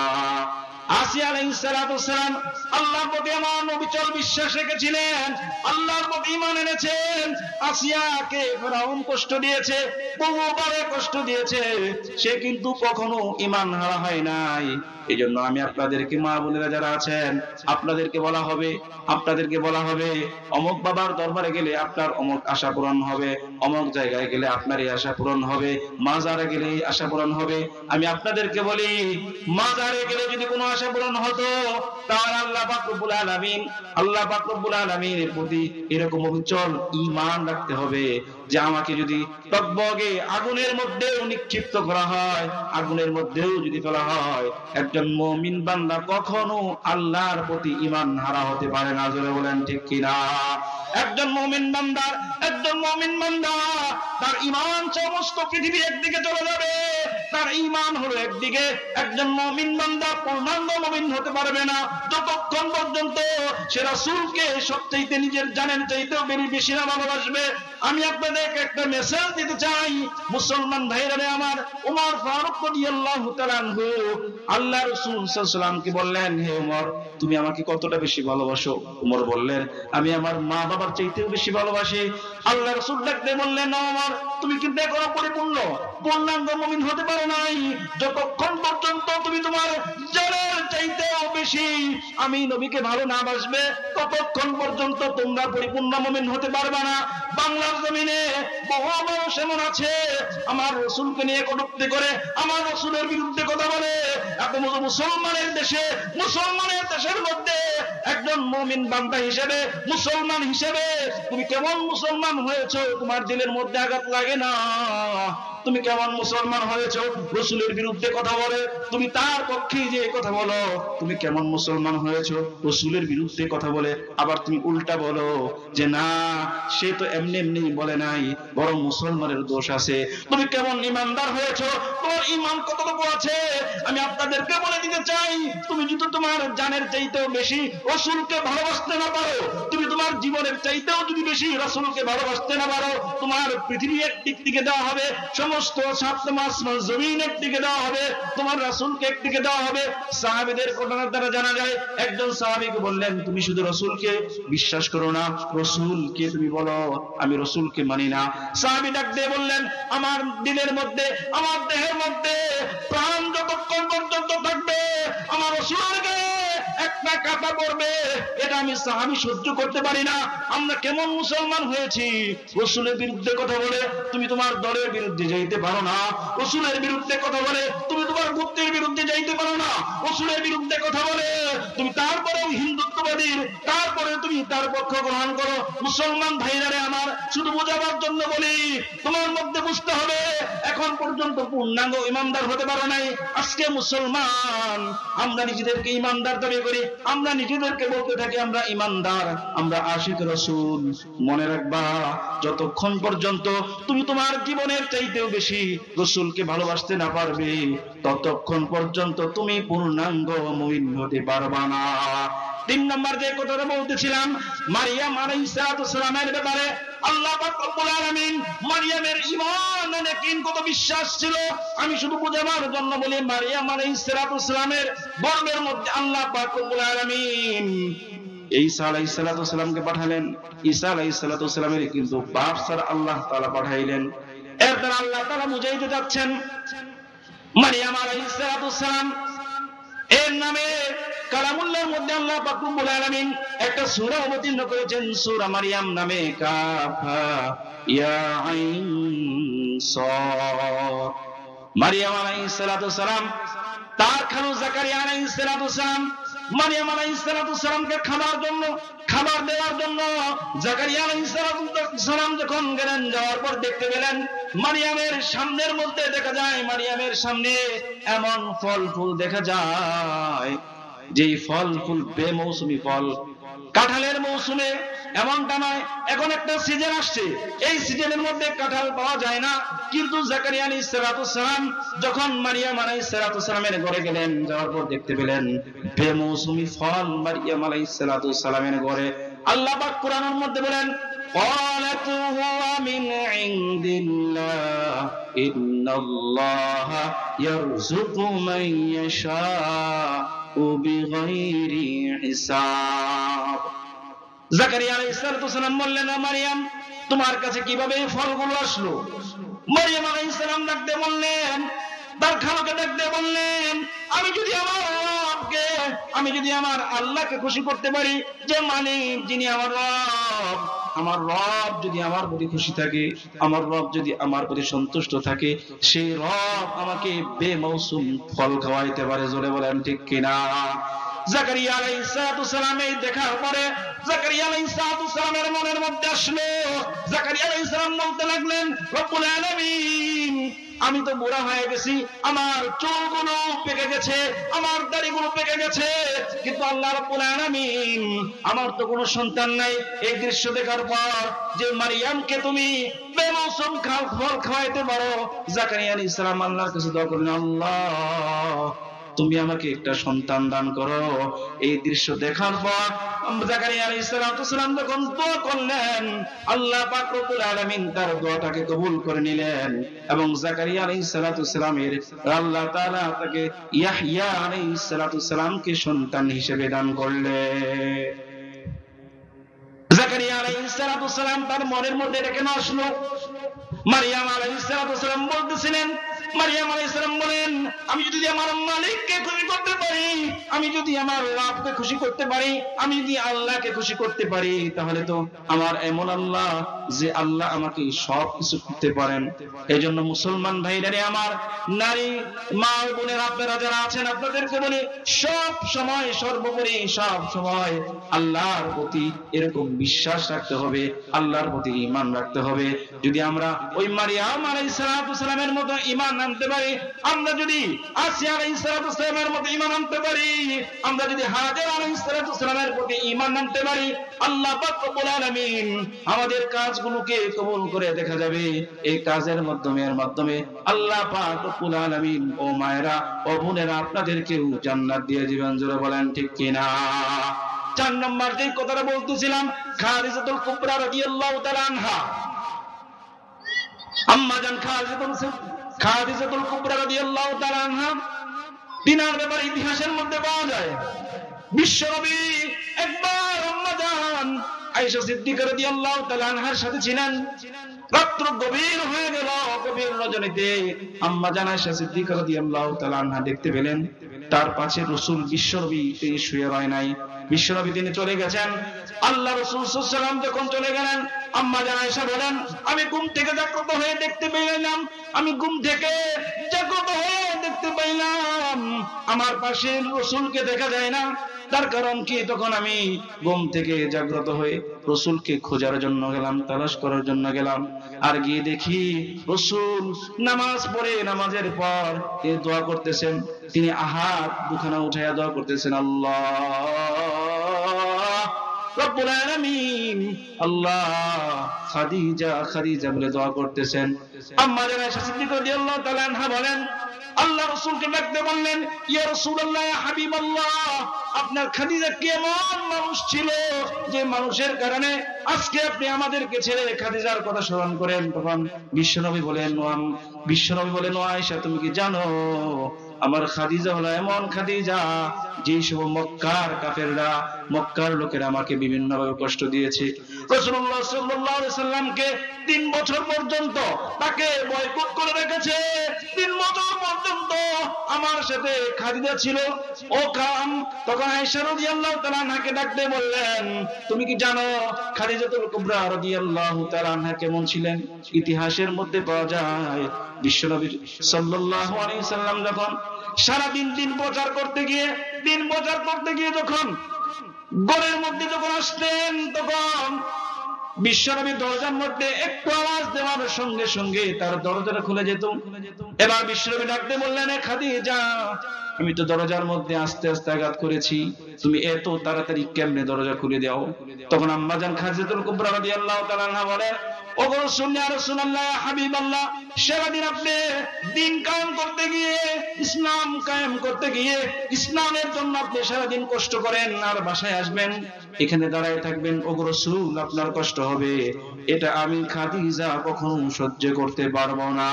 আসিয়া আলাইহিস সালাতু সালাম আল্লাহর প্রতি এমন অবিচল বিশ্বাস রেখেছিলেন, আল্লাহর প্রতি ঈমান এনেছেন। আসিয়াকে ফেরাউন কষ্ট দিয়েছে, বহুবারে কষ্ট দিয়েছে, সে কিন্তু কখনো ঈমান হারা হয় নাই। এজন্য আমি আপনাদেরকে, মা বোনেরা যারা আছেন, আপনাদেরকে বলা হবে অমুক বাবার দরবারে গেলে আপনার অমুক আশা পূরণ হবে, অমুক জায়গায় গেলে আপনার এই আশা পূরণ হবে, মাজারে গেলে এই আশা পূরণ হবে। আমি আপনাদেরকে বলি, মাজারে গেলে যদি কোনো আশা পূরণ হতো, তাহলে আল্লাহ পাক রব্বুল আলামিনের প্রতি এরকম অবিচল ঈমান রাখতে হবে যে আমাকে যদি টকবগে আগুনের মধ্যেও নিক্ষিপ্ত করা হয়, আগুনের মধ্যেও যদি ফেলা হয়, একজন মুমিন বান্দা কখনো আল্লাহর প্রতি ঈমান হারা হতে পারে না। জোরে বলেন ঠিক কিনা? একজন মুমিন বান্দা তার ঈমান সমস্ত পৃথিবী একদিকে চলে যাবে, তার ঈমান হলো একদিকে। একজন মুমিন বান্দা পূর্ণাঙ্গ মুমিন হতে পারবে না যতক্ষণ পর্যন্ত সে রাসূলকে সবচাইতে নিজের জানের চাইতেও বেশি না ভালোবাসবে। আমি আপনাদেরকে একটা মেসেজ দিতে চাই, মুসলমান ভাইরা আমার। ওমর ফারুক রাদিয়াল্লাহু তাআলা আনহু আল্লাহ রাসূল সাল্লাল্লাহু আলাইহি ওয়াসাল্লামকে বললেন, হে ওমর, তুমি আমাকে কতটা বেশি ভালোবাসো? ওমর বললেন, আমি আমার মা বাবার চাইতেও বেশি ভালোবাসি। আল্লাহ রাসূল ডাকতে বললেন, ওমর, তুমি কিন্তু এখনো পূর্ণাঙ্গ মুমিন হতে পারো নাই। যতক্ষণ পর্যন্ত তুমি তোমার জানের চাইতেও বেশি আমি নবীকে ভালো না বাসবে, ততক্ষণ পর্যন্ত তোমরা পরিপূর্ণ মুমিন হতে পারবে না। বাংলার জমিনে বহু মানুষ এমন আছে আমার রাসূলকে নিয়ে কটূক্তি করে, আমার রাসূলের বিরুদ্ধে কথা বলে। এত মুসলমানের দেশের মধ্যে একজন মুমিন বান্দা হিসেবে, মুসলমান হিসেবে তুমি কেমন মুসলমান হয়েছো? তোমার দিলের মধ্যে আঘাত লাগে না? তুমি কেমন মুসলমান হয়েছো? রাসূলের বিরুদ্ধে কথা বলে তুমি তার পক্ষে যে কথা বলো। তুমি কেমন মুসলমান হয়েছো? রাসূলের বিরুদ্ধে কথা বলে আবার তুমি উল্টা বলো যে না, সে তো এমনি বলে নাই, বরং মুসলমানের দোষ আছে। তুমি কেমন ঈমানদার হয়েছো? তোমার ঈমান কতটুকু আছে? আমি আপনাদেরকে বলে দিতে চাই, তুমি যদি তোমার জানের চাইতেও বেশি রাসূলকে ভালোবাসতে না পারো, তুমি তোমার জীবনের চাইতেও যদি বেশি রাসূলকে ভালোবাসতে না পারো, তোমার পৃথিবী একদিক থেকে দেওয়া হবে, সমস্ত সাতম আসমান জমিন একদিকে দেওয়া হবে, তোমার রাসূলকে একদিকে দেওয়া হবে। সাহাবীদের ঘটনার দ্বারা জানা যায়, একজন সাহাবীকে বললেন, তুমি শুধু রাসূলকে বিশ্বাস করো না, রাসূলকে তুমি বলো আমি রাসূলকে মানি না। সাহাবী ডাক দিয়ে বললেন, আমার দিলের মধ্যে, আমার দেহের মধ্যে প্রাণ যতক্ষণ পর্যন্ত থাকবে, আমার রাসূলের গায়ে একটা কাঁটা পড়বে, এটা আমি সাহাবী সহ্য করতে পারি না। আমরা কেমন মুসলমান হয়েছি, রাসূলের বিরুদ্ধে কথা বলে তুমি তোমার দলের বিরুদ্ধে যাইতে পারো না, রাসূলের বিরুদ্ধে কথা বলে তুমি তোমার গোত্রের বিরুদ্ধে যাইতে পারো না, রাসূলের বিরুদ্ধে কথা বলে তুমি তারপরেও হিন্দুত্ববাদীর, তারপরে তুমি তার পক্ষ গ্রহণ করো। মুসলমান ভাইরারে আমার, শুধু বোঝাবার জন্য বলি, তোমার মধ্যে বুঝতে হবে এখন পর্যন্ত পূর্ণাঙ্গ ইমানদার হতে পারো নাই। আজকে মুসলমান আমরা নিজেদেরকে ইমানদার দাবি করি, আমরা নিজেদেরকে বলতে থাকি আমরা ইমানদার, আমরা আশিক রাসূল। মনে রাখবা, যতক্ষণ পর্যন্ত তুমি তোমার জীবনের চাইতেও বেশি রাসূলকে ভালোবাসতে না পারবে, ততক্ষণ পর্যন্ত তুমি পূর্ণাঙ্গ মুমিন হতে পারবা না। 3 নম্বর যে কথাটা বলতেছিলাম, মারিয়াম আলাইহিস সালামের ব্যাপারে আল্লাহ পাক রব্বুল আলামিন মারিয়ামের ঈমান ইয়াকিন কত বিশ্বাস ছিল, আমি শুধু বোঝাবার জন্য বলি, মারিয়াম আলাইহিস সালামের গর্ভের মধ্যে আল্লাহ পাক রব্বুল আলামিন ঈসা আলাইহিস সালামকে পাঠালেন। ঈসা আলাইহিস সালামের কিন্তু বাপ ছাড়া আল্লাহ তাআলা পাঠাইলেন। এর দ্বারা আল্লাহ তাআলা বুঝাইতে যাচ্ছেন, মারিয়াম আলাইহিস সালাম এর নামে কালামুল্লাহর মধ্যে আল্লাহ পাক রব্বুল আলামিন একটা সূরা অবতীর্ণ করেছেন, সূরা মারিয়াম নামে। কাফা ইয়া আইন সাদ। মারিয়াম আলাইহিস সালাম তার খানু জাকারিয়া আলাইহিস সালাম মারিয়াম আলাইহিস সালামকে খাবার দেওয়ার জন্য জাকারিয়া আলাইহিস সালাম যখন গেলেন, যাওয়ার পর দেখতে পেলেন মারিয়ামের সামনের মধ্যে দেখা যায়, মারিয়ামের সামনে এমন ফল ফুল দেখা যায় যেই ফল ফুল বেমৌসুমি ফল। কাঁঠালের মৌসুমে এমনটা নয়, এখন একটা সিজন আসছে, এই সিজনের মধ্যে কাঁঠাল পাওয়া যায় না, কিন্তু জাকারিয়া আলাইহিস সালাম যখন মারিয়াম আলাইহিস সালামের ঘরে গেলেন, যাওয়ার পর দেখতে পেলেন বেমৌসুমি ফল মারিয়াম আলাইহিস সালামের ঘরে। আল্লাহ পাক কোরআনের মধ্যে বলেন, قالت هو من عند الله إن الله يرزق من يشاء بغير حساب। জাকারিয়া আলাইহিস সালাম বললেন, মারিয়াম তোমার কাছে কিভাবে এই ফলগুলো আসলো? মারিয়াম আলাইহিস সালাম ডাকতে বললেন, তার খালাকে ডাকতে বললেন, আমি যদি আমার আল্লাহকে খুশি করতে পারি, যে মালিক যিনি আমার রব যদি আমার প্রতি খুশি থাকে, আমার রব যদি আমার প্রতি সন্তুষ্ট থাকে, সেই রব আমাকে বেমৌসুম ফল খাওয়াইতে পারে। জোরে বলেন ঠিক কিনা? জাকারিয়া আলাইহিস সালাম এই দেখার পরে জাকারিয়া আলাইহিস সালামের মনের মধ্যে আসলো, জাকারিয়া আলাইহিস সালাম বলতে লাগলেন, রব্বুল আলামিন আমি তো বুড়া হয়ে গেছি, আমার চুলগুলো পেকে গেছে, আমার দাড়িগুলো পেকে গেছে, কিন্তু আল্লাহ রাব্বুল আলামিন আমার তো কোনো সন্তান নাই। এই দৃশ্য দেখার পর যে মারিয়ামকে তুমি বেমৌসুম ফল খাওয়াইতে পারো, জাকারিয়া আলাইহিস সালাম আল্লাহর কাছে দোয়া করলেন, আল্লাহ তুমি আমাকে একটা সন্তান দান করো। এই দৃশ্য দেখার পর জাকারিয়া আলাইহিস সালাম যখন দোয়া করলেন, আল্লাহ পাক রব্বুল আলামিন তার দোয়াটাকে কবুল করে নিলেন এবং জাকারিয়া আলাইহিস সালামের আল্লাহ তাআলা তাকে ইয়াহইয়া আলাইহিস সালামকে সন্তান হিসেবে দান করলেন। জাকারিয়া আলাইহিস সালাম তার মনের মধ্যে এটা কেন আসলো? মারিয়াম আলাইহিস সালাম বলতেছিলেন, মারিয়াম আলাইহিস সালাম বলেন, আমি যদি আমার মালিককে খুশি করতে পারি, আমি যদি আমার রবকে খুশি করতে পারি, আমি যদি আল্লাহকে খুশি করতে পারি, তাহলে তো আমার এমন আল্লাহ যে আল্লাহ আমাকে সব কিছু করতে পারেন। এই জন্য মুসলমান ভাইরা আমার, নারী মা বোনের আপনারা যারা আছেন, আপনাদেরকে বলি, সব সময় সর্বোপরি সব সময় আল্লাহর প্রতি এরকম বিশ্বাস রাখতে হবে, আল্লাহর প্রতি ঈমান রাখতে হবে। যদি আমরা ওই মারিয়াম আলাইহিস সালামের মতো ঈমান আনতে পারি, আমরা যদি আসিয়া আলাইহিস সালামের মতো ঈমান আনতে পারি, আমরা যদি হাজের আলাইহিস সালামের প্রতি ঈমান আনতে পারি, আল্লাহ পাক রব্বুল আলামিন আমাদের কাজগুলোকে কবুল করে দেখা যাবে। এই কাজের মাধ্যমে আল্লাহ পাক রব্বুল আলামিন ও মায়েরা ও বোনেরা আপনাদেরকেও জান্নাত দিয়ে দিবেন। জোরে বলেন ঠিক কিনা? 4 নম্বর যে কথাটা বলতেছিলাম, খাদিজাতুল কুবরা রাদিয়াল্লাহু তাআলা আনহা, আম্মা জান খাদিজাতুল কুবরা রাদিয়াল্লাহু তাআলা আনহা, তিনার ব্যাপারে ইতিহাসের মধ্যে পাওয়া যায় বিশ্বনবী একবার আম্মা জান আয়েশা সিদ্দিকা রাদিয়াল্লাহু তাআলা আনহার সাথে ছিলেন। রাত্র গভীর হয়ে গেল, গভীর রজনীতে আম্মা জান আয়েশা সিদ্দিকা রাদিয়াল্লাহু তাআলা আনহা দেখতে পেলেন তার পাশে রাসূল বিশ্বনবী তিনি শুয়ে রয় নাই। বিশ্বনবী তিনি চলে গেছেন। আল্লাহ রাসূল সাল্লাল্লাহু আলাইহি ওয়াসাল্লাম যখন চলে গেলেন, আম্মা জান আয়েশা বলেন, আমি ঘুম থেকে জাগ্রত হয়ে দেখতে পেলাম, আমি ঘুম থেকে জাগ্রত হয়ে দেখতে পাইলাম আমার পাশে রাসূলকে দেখা যায় না। তার কারণ কি? তখন আমি ঘুম থেকে জাগ্রত হয়ে রাসূলকে খোঁজার জন্য গেলাম, তালাশ করার জন্য গেলাম। আর গিয়ে দেখি রাসূল নামাজ পড়ে, নামাজের পর তিনি দোয়া করতেছেন। তিনি হাত দুখানা উঠাইয়া দোয়া করতেছেন, আল্লাহ রব্বুল আলামিন, আল্লাহ খাদিজা খাদিজা বলে দোয়া করতেছেন। আম্মা জান আয়েশা সিদ্দিকা রাদিয়াল্লাহু তাআলা আনহা বলেন, আল্লাহ রাসূলকে ডাকতে বললেন, ইয়া রাসূলুল্লাহ, ইয়া হাবিবাল্লাহ, আপনার খাদিজা কেমন মানুষ ছিল যে মানুষের কারণে আজকে আপনি আমাদেরকে ছেড়ে খাদিজার কথা স্মরণ করেন। তখন বিশ্বনবী বলেন, ও আয়েশা, তুমি কি জানো আমার খাদিজা হলো এমন খাদিজা যে সব মক্কার কাফেররা, মক্কার লোকেরা আমাকে বিভিন্ন ভাবে কষ্ট দিয়েছে। রাসূলুল্লাহ সাল্লাল্লাহু আলাইহি সাল্লামকে 3 বছর পর্যন্ত তাকে বয়কট করে রেখেছে। 3 বছর পর্যন্ত আমার সাথে খাদিজা ছিল। ও কাম, তখন আয়েশা রাদিয়াল্লাহু তাআলা আনহাকে ডাকতে বললেন, তুমি কি জানো খাদিজাতুল কুবরা রাদিয়াল্লাহু তাআলা আনহা কেমন ছিলেন? ইতিহাসের মধ্যে পাওয়া যায় বিশ্বনবী সাল্লাল্লাহু আলাইহি সাল্লাম যখন সারাদিন দিন প্রচার করতে গিয়ে যখন ঘরের মধ্যে যখন আসতেন, তখন বিশ্বনবী দরজার মধ্যে একটু আওয়াজ দেওয়ার সঙ্গে সঙ্গে তার দরজাটা খুলে যেত। এবার বিশ্বনবী ডাকতে বললেন, খাদিজা, আমি তো দরজার মধ্যে আস্তে আস্তে আঘাত করেছি, তুমি এত তাড়াতাড়ি কেমনে দরজা খুলে দাও? তখন আম্মা জান খাদিজাতুল কুবরা রাদিয়াল্লাহু তাআলা আনহা বলেন, ও রাসূলুল্লাহ, ইয়া হাবিবাল্লাহ, সারাদিন আপনি দিন কায়েম করতে গিয়ে, ইসলাম কায়েম করতে গিয়ে, ইসলামের জন্য আপনি সারাদিন কষ্ট করেন, আর বাসায় আসবেন, এখানে দাঁড়ায় থাকবেন, ও রাসূল, আপনার কষ্ট হবে, এটা আমি খাদিজা কখনো সহ্য করতে পারবো না।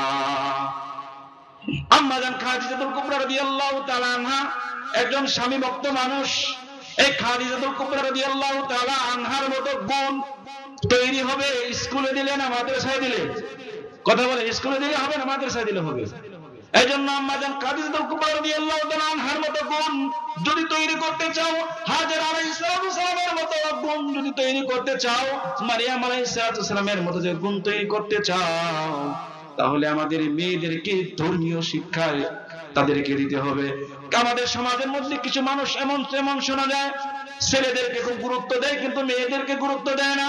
আম্মা জান খাদিজাতুল কুবরা রাদিয়াল্লাহু তাআলা আনহা একজন স্বামী ভক্ত মানুষ। এই খাদিজাতুল কুবরা রাদিয়াল্লাহু তাআলা আনহার মতো গুণ তৈরি হবে স্কুলে দিলে না মাদ্রাসায় দিলে? কথা বলে, স্কুলে দিলে হবে না মাদ্রাসায় দিলে হবে? এইজন্য আম্মা জান খাদিজাতুল কুবরা রাদিয়াল্লাহু তাআলা আনহার মতো গুণ যদি তৈরি করতে চাও, হাজেরা আলাইহিস সালামের মতো গুণ যদি তৈরি করতে চাও, মারিয়াম আলাইহিস সালামের মতো যে গুণ তৈরি করতে চাও, তাহলে আমাদের মেয়েদেরকে ধর্মীয় শিক্ষায় তাদেরকে দিতে হবে। আমাদের সমাজের মধ্যে কিছু মানুষ এমন শোনা যায়, ছেলেদেরকে খুব গুরুত্ব দেয় কিন্তু মেয়েদেরকে গুরুত্ব দেয় না।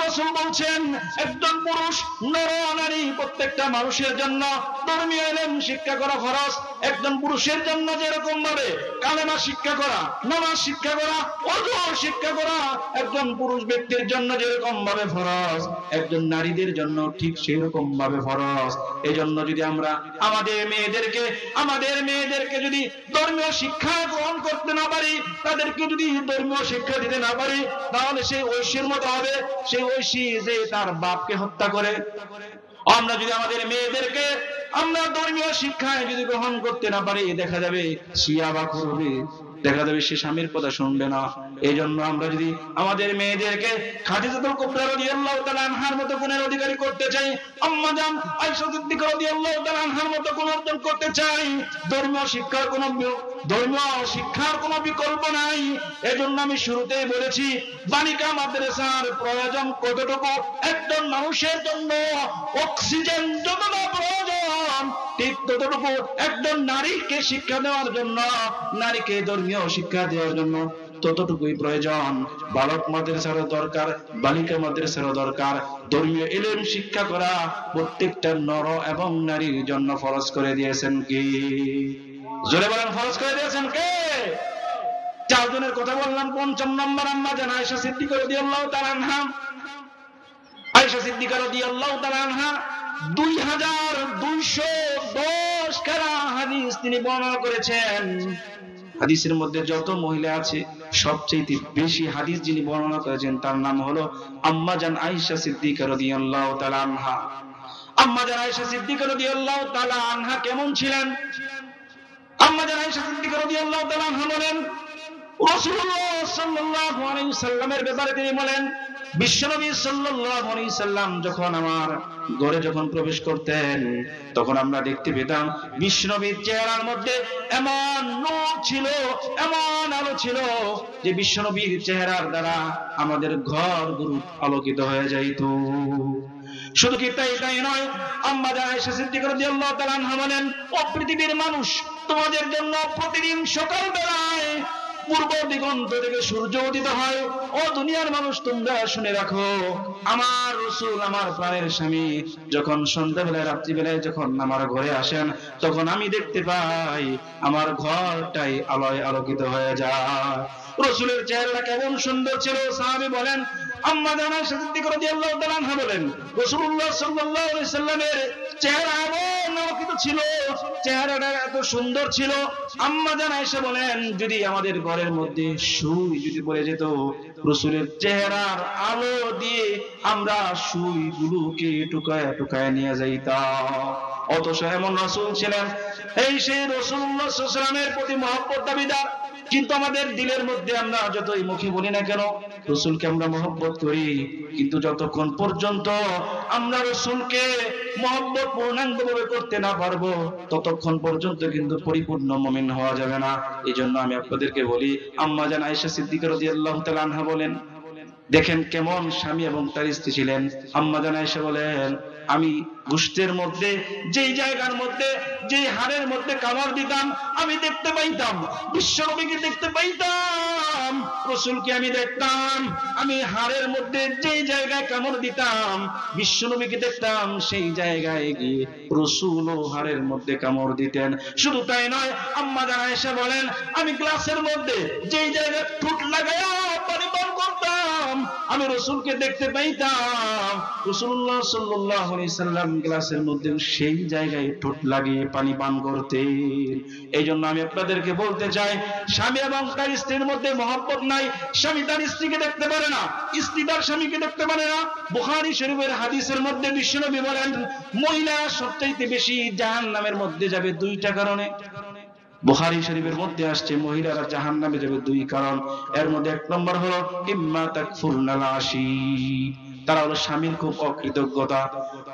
রাসূল বলছেন, একজন পুরুষ, নর নারী প্রত্যেকটা মানুষের জন্য ধর্মীয় ইলম শিক্ষা করা ফরজ। একজন পুরুষের জন্য যেরকম ভাবে কালেমা শিক্ষা করা, নামাজ শিক্ষা করা, ওযু শিক্ষা করা একজন পুরুষ ব্যক্তির জন্য যেরকম ভাবে ফরজ, একজন নারীদের জন্য ঠিক সেই রকম ভাবে ফরজ। এজন্য যদি আমরা আমাদের মেয়েদেরকে যদি ধর্মীয় শিক্ষা গ্রহণ করতে না পারি, তাদেরকে যদি ধর্মীয় শিক্ষা দিতে না পারি, তাহলে সেই ঐশীর মতো হবে, সেই ঐশী যে তার বাপকে হত্যা করে। আমরা যদি আমাদের মেয়েদেরকে আমরা ধর্মীয় শিক্ষায় যদি গ্রহণ করতে না পারি, দেখা যাবে শিয়া বা করবে, দেখা যাবে সে স্বামীর কথা শুনবে না। এই জন্য আমরা যদি আমাদের মেয়েদেরকে খাদিজাতুল কুবরা রাদিয়াল্লাহু তাআলা আনহার মতো গুণের অধিকারী করতে চাই, আম্মা জান আয়েশা সিদ্দিকা রাদিয়াল্লাহু তাআলা আনহার মতো গুণ অর্জন করতে চাই, ধর্মীয় শিক্ষার কোনো বিকল্প নাই। এজন্য আমি শুরুতেই বলেছি, বালিকা মাদ্রাসার প্রয়োজন কতটুকু? একজন মানুষের জন্য অক্সিজেন যতটা প্রয়োজন, ঠিক ততটুকু একজন নারীকে শিক্ষা দেওয়ার জন্য, নারীকে ধর্মীয় শিক্ষা দেওয়ার জন্য ততটুকুই প্রয়োজন। বালক মাদ্রাসারও দরকার, বালিকা মাদ্রাসারও দরকার। ধর্মীয় ইলম শিক্ষা করা প্রত্যেকটা নর এবং নারীর জন্য ফরজ করে দিয়েছেন কি? জোরে বলেন, ফরজ করে দিয়েছেন কে? 4 জনের কথা বললাম। 5ম নম্বর আম্মা জান আয়েশা সিদ্দিকা রাদিয়াল্লাহু তাআলা আনহা। আয়েশা সিদ্দিকা রাদিয়াল্লাহু তাআলা আনহা 2210 খানা হাদিস তিনি বর্ণনা করেছেন। হাদিসের মধ্যে যত মহিলা আছে সবচেয়ে বেশি হাদিস যিনি বর্ণনা করেছেন তার নাম হলো আম্মা জান আয়েশা সিদ্দিকা রাদিয়াল্লাহু তাআলা আনহা। আম্মা জান আয়েশা সিদ্দিকা রাদিয়াল্লাহু তাআলা আনহা কেমন ছিলেন? আম্মা জান আয়েশা সিদ্দিকা রাদিয়াল্লাহু তাআলা আনহা বলেন, রাসূলুল্লাহ সাল্লাল্লাহু আলাইহি সাল্লামের ব্যাপারে তিনি বলেন, বিশ্বনবী সাল্লাল্লাহু আলাইহি সাল্লাম যখন আমার ঘরে যখন প্রবেশ করতেন, তখন আমরা দেখতে পেতাম বিশ্বনবীর চেহারার মধ্যে এমন নূর ছিল, এমন আলো ছিল যে বিশ্বনবীর চেহারার দ্বারা আমাদের ঘরগুলো আলোকিত হয়ে যাইত। শুধু কি তাই নয়, আম্মা জান আয়েশা সিদ্দিকা রাদিয়াল্লাহু তাআলা আনহা বলেন, ও পৃথিবীর মানুষ, তোমাদের জন্য প্রতিদিন সকাল বেলায় পূর্ব দিগন্ত থেকে সূর্য উদিত হয়। ও দুনিয়ার মানুষ, তোমরা শুনে রাখো, আমার রাসূল, আমার প্রাণের স্বামী যখন সন্ধ্যাবেলায় রাত্রিবেলায় যখন আমার ঘরে আসেন, তখন আমি দেখতে পাই আমার ঘরটাই আলোয় আলোকিত হয়ে যায়। রাসূলের চেহারাটা কেমন সুন্দর ছিল। সাহাবী বলেন, আম্মা জান আয়েশা সিদ্দিকা রাদিয়াল্লাহু তাআলা আনহা বলেন, রাসূলুল্লাহ সাল্লাল্লাহু আলাইহি সাল্লামের চেহারা এমন আলোকিত ছিল, চেহারাটা এত সুন্দর ছিল। আম্মা জান আয়েশা বলেন, যদি আমাদের ঘরের মধ্যে সুই যদি পড়ে যেত, রাসূলের চেহারার আলো দিয়ে আমরা সুইগুলোকে টুকায় টুকায় নিয়ে যাইতাম। অথচ এমন রাসূল ছিলেন, এই সেই রাসূলুল্লাহ সাল্লাল্লাহু আলাইহি ওয়াসাল্লামের প্রতি মহব্বত দাবিদার, কিন্তু আমাদের দিলের মধ্যে আমরা যতই মুখে বলি না কেন রাসূলকে আমরা মহব্বত করি, কিন্তু যতক্ষণ পর্যন্ত আমরা রাসূলকে মহব্বত পূর্ণাঙ্গভাবে করতে না পারবো, ততক্ষণ পর্যন্ত কিন্তু পরিপূর্ণ মুমিন হওয়া যাবে না। এই জন্য আমি আপনাদেরকে বলি, আম্মা জান আয়েশা সিদ্দিকা রাদিয়াল্লাহু তাআলা আনহা বলেন, দেখেন কেমন স্বামী এবং তার স্ত্রী ছিলেন। আম্মা জান আয়েশা বলেন, আমি গোশতের মধ্যে যেই জায়গার মধ্যে যেই হাড়ের মধ্যে কামড় দিতাম, আমি দেখতে পাইতাম বিশ্বনবীকে দেখতে পাইতাম, রাসূলকে আমি দেখতাম। আমি হাড়ের মধ্যে যেই জায়গায় কামড় দিতাম, বিশ্বনবীকে দেখতাম, সেই জায়গায় গিয়ে রাসূলও হাড়ের মধ্যে কামড় দিতেন। শুধু তাই নয়, আম্মা জান আয়েশা বলেন, আমি গ্লাসের মধ্যে যেই জায়গায় ঠোঁট লাগায়া পানি পান করতাম, আমি রাসূলকে দেখতে পাইতাম। রাসূলুল্লাহ সাল্লাল্লাহু আলাইহি সাল্লাম গ্লাসের মধ্যে সেই জায়গায় ঠোঁট লাগিয়ে পানি পান করতেন। এই জন্য আমি আপনাদেরকে বলতে চাই, স্বামী এবং তার স্ত্রীর মধ্যে মহব্বত নাই। স্বামী তার স্ত্রীকে দেখতে পারে না, স্ত্রী তার স্বামীকে দেখতে পারে না। বুখারী শরীফের হাদিসের মধ্যে বিশ্বনবী বলেন, মহিলা সবচাইতে বেশি জাহান্নামের মধ্যে যাবে দুইটা কারণে। বুখারী শরীফের মধ্যে আসছে মহিলারা জাহান্নামে যাবে দুই কারণ। এর মধ্যে এক নম্বর হলো ইম্মা তাকফুরনাল আশীর, তারা হলো স্বামীর খুব অকৃতজ্ঞতা।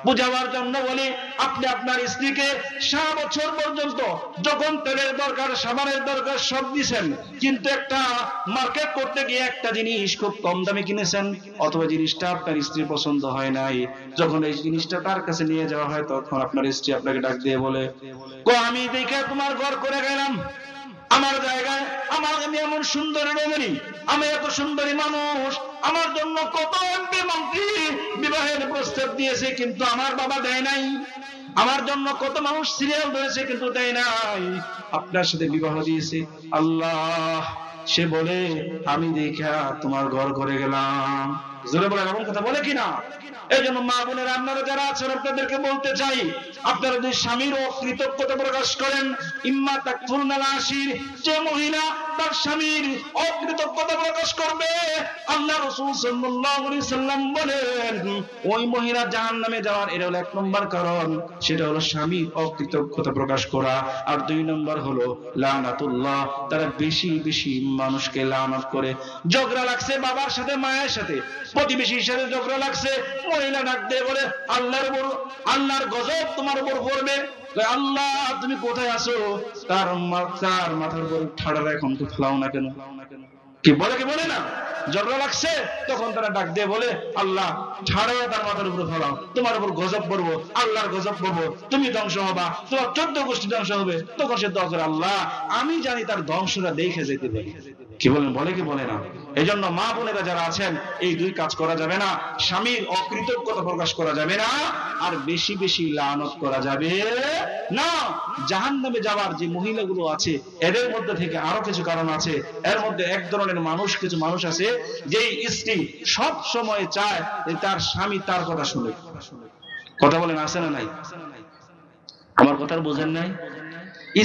বুঝাবার জন্য বলি, আপনি আপনার স্ত্রীকে 7 বছর পর্যন্ত যখন তেলের দরকার, সাবানের দরকার সব দিয়েছেন, কিন্তু একটা মার্কেট করতে গিয়ে একটা জিনিস খুব কম দামে কিনেছেন, অথবা জিনিসটা আপনার স্ত্রী পছন্দ হয় নাই। যখন এই জিনিসটা তার কাছে নিয়ে যাওয়া হয়, তখন আপনার স্ত্রী আপনাকে ডাক দিয়ে বলে, আমি দেখে তোমার ঘর করে গেলাম, আমার জায়গায় আমি এমন সুন্দর রমণী, আমি এত সুন্দরী মানুষ, আমার জন্য কত এমপি মন্ত্রী বিবাহের প্রস্তাব দিয়েছে, কিন্তু আমার বাবা দেয় নাই। আমার জন্য কত মানুষ সিরিয়াল ধরেছে, কিন্তু দেয় নাই। আপনার সাথে বিবাহ দিয়েছে আল্লাহ, সে বলে আমি দেখা তোমার ঘর করে গেলাম। জোরে বলেন, এমন কথা বলে কিনা? এই জন্য মা বোনেরা, আপনারা যারা আছেন, আপনাদেরকে বলতে চাই, আপনারা যদি স্বামীর অকৃতজ্ঞতা প্রকাশ করেন, ইম্মা তাকফুরনাল আশীর, যে মহিলা তার স্বামীর অকৃতজ্ঞতা প্রকাশ করবে, আল্লাহ রাসূল সাল্লাল্লাহু আলাইহি সাল্লাম বলেন, ওই মহিলা জাহান্নামে যাওয়ার এটা হলো 1 নম্বর কারণ, সেটা হলো স্বামীর অকৃতজ্ঞতা প্রকাশ করা। আর 2 নম্বর হলো লানাতুল্লাহ, তারা বেশি বেশি মানুষকে লানত করে। ঝগড়া লাগছে বাবার সাথে, মায়ের সাথে, প্রতিবেশীর সাথে ঝগড়া লাগছে, মহিলা ডাক দিয়ে বলে, আল্লাহর গজব তোমার উপর পড়বে। আল্লাহ তুমি কোথায় আছো? তার মাথার উপর ঠাড়া এখন তো ফেলাও না কেন? কি বলে, কি বলে না? ঝগড়া লাগছে, তখন তারা ডাক দিয়ে বলে, আল্লাহ ঠাড়া তার মাথার উপর ফেলাও, তোমার উপর গজব পড়বো, আল্লাহর গজব পড়বো, তুমি ধ্বংস হবা, তোমার 14 গোষ্ঠী ধ্বংস হবে। তখন সে দোয়া করে, আল্লাহ আমি জানি তার ধ্বংসটা দেখে যেতে পারি। কি বলেন, বলে কি বলে না? এই জন্য মা বোনেরা যারা আছেন, এই 2 কাজ করা যাবে না। স্বামীর অকৃতজ্ঞতা প্রকাশ করা যাবে না, আর বেশি বেশি লানত করা যাবে না। জাহান্নামে যাওয়ার যে মহিলাগুলো আছে, এদের মধ্যে থেকে আরো কিছু কারণ আছে। এর মধ্যে এক ধরনের কিছু মানুষ আছে, যে স্ত্রী সব সময় চায় যে তার স্বামী তার কথা শুনে। কথা বলেন, আছে না নাই? আমার কথা বোঝেন নাই?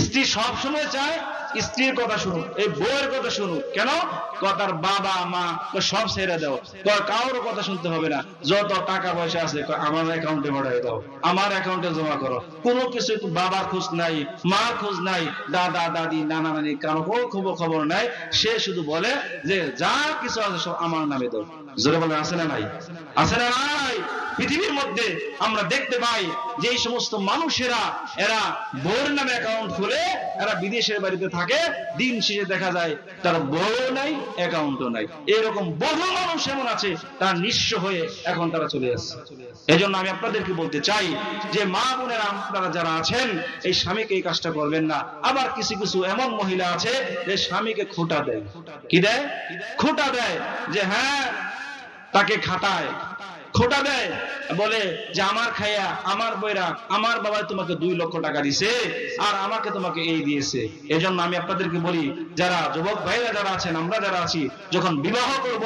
স্ত্রী সব সময় চায় স্ত্রীর কথা শুনুক, এই বউয়ের কথা শুনুক। কেন? তার বাবা মা সব ছেড়ে দাও, কারোর কথা শুনতে হবে না। যত টাকা পয়সা আছে আমার অ্যাকাউন্টে পাঠিয়ে দাও, আমার অ্যাকাউন্টে জমা করো। কোনো কিছু বাবার খোঁজ নাই, মার খোঁজ নাই, দাদা দাদি নানা নানি কারো কোনো খবর নাই। সে শুধু বলে যে যা কিছু আছে সব আমার নামে দাও। জোরে বলে আছে না নাই? আছে না নাই? পৃথিবীর মধ্যে আমরা দেখতে পাই যে এই সমস্ত মানুষেরা এরা বউর নামে অ্যাকাউন্ট খুলে এরা বিদেশের বাড়িতে থাকে, দিন শেষে দেখা যায় তার বউ নাই, অ্যাকাউন্টও নাই। এরকম বহু মানুষ এমন আছে তারা নিঃস্ব হয়ে এখন তারা চলে আসছে। এই জন্য আমি আপনাদেরকে বলতে চাই যে মা বোনেরা আপনারা যারা আছেন এই স্বামীকে এই কাজটা করবেন না। আবার কিছু কিছু এমন মহিলা আছে যে স্বামীকে খোঁটা দেয়। কি দেয়? খোঁটা দেয়, যে হ্যাঁ তাকে খাটায়, খোটা দেয়, বলে যে আমার খাইয়া আমার বইরা আমার বাবা তোমাকে 2 লক্ষ টাকা দিছে আর আমাকে তোমাকে এই দিয়েছে। এজন্য আমি আপনাদেরকে বলি, যারা যুবক ভাইরা যারা আছেন, আমরা যারা আছি, যখন বিবাহ করব,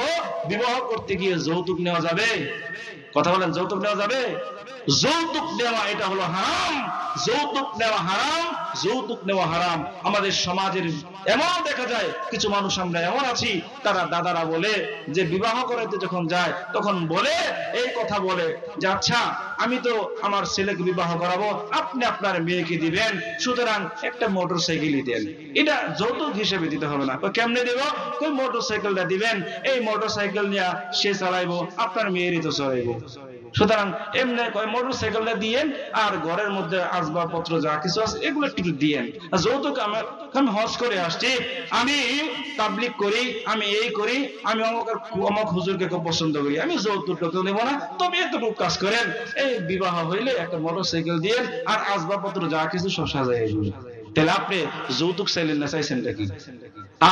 বিবাহ করতে গিয়ে যৌতুক নেওয়া যাবে? কথা বলেন, যৌতুক নেওয়া যাবে? যৌতুক নেওয়া এটা হলো হারাম। যৌতুক নেওয়া হারাম, যৌতুক নেওয়া হারাম। আমাদের সমাজের এমন দেখা যায় কিছু মানুষ আমরা এমন আছি, তারা দাদারা বলে যে বিবাহ করাইতে যখন যায় তখন বলে এই কথা বলে যে আচ্ছা আমি তো আমার ছেলেকে বিবাহ করাবো, আপনি আপনার মেয়েকে দিবেন, সুতরাং একটা মোটরসাইকেলই দেন। এটা যৌতুক হিসেবে দিতে হবে না। কেমনে দেব? ওই মোটরসাইকেলটা দিবেন, এই মোটরসাইকেল নিয়ে সে চালাইবো, আপনার মেয়েরই তো চালাইবো। সুতরাং এমনি মোটরসাইকেলটা দিয়েন আর ঘরের মধ্যে আসবাবপত্র যা কিছু আছে এগুলো একটু দিয়েন। যৌতুক আমি হজ করে আসছি, আমি তাবলিগ করি, আমি এই করি, আমি অমুক হুজুরকে খুব পছন্দ করি, আমি যৌতুক নেব না, তবে এতটুকু কাজ করেন, এই বিবাহ হইলে একটা মোটরসাইকেল দিয়েন আর আসবাবপত্র যা কিছু সব সাজাই আসবেন। তাহলে আপনি যৌতুক চাইলেন না, চাইছেনটা কি?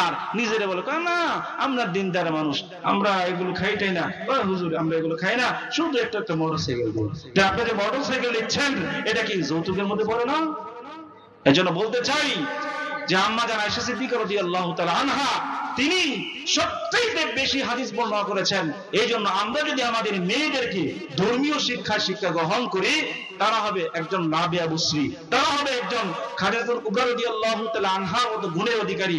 আর নিজেরা বলে না আমরা দিনদার মানুষ, আমরা এগুলো খাইটাই না, হুজুর আমরা এগুলো খাই না, শুধু একটা মোটরসাইকেল দিন। আপনি যে মোটরসাইকেল দিচ্ছেন এটা কি যৌতুকের মধ্যে পড়ে না? এই জন্য বলতে চাই যে আম্মা জান আয়েশা সিদ্দিকা রাদিয়াল্লাহু তাআলা আনহা তিনি সবচেয়ে বেশি হাদিস বর্ণনা করেছেন। এই জন্য আমরা যদি আমাদের মেয়েদেরকে ধর্মীয় শিক্ষা গ্রহণ করি, তারা হবে একজন রাবিয়া বুসরি, তারা হবে একজন খাদিজাতুল কুবরা রাদিয়াল্লাহু তাআলা আনহার মতো গুণের অধিকারী।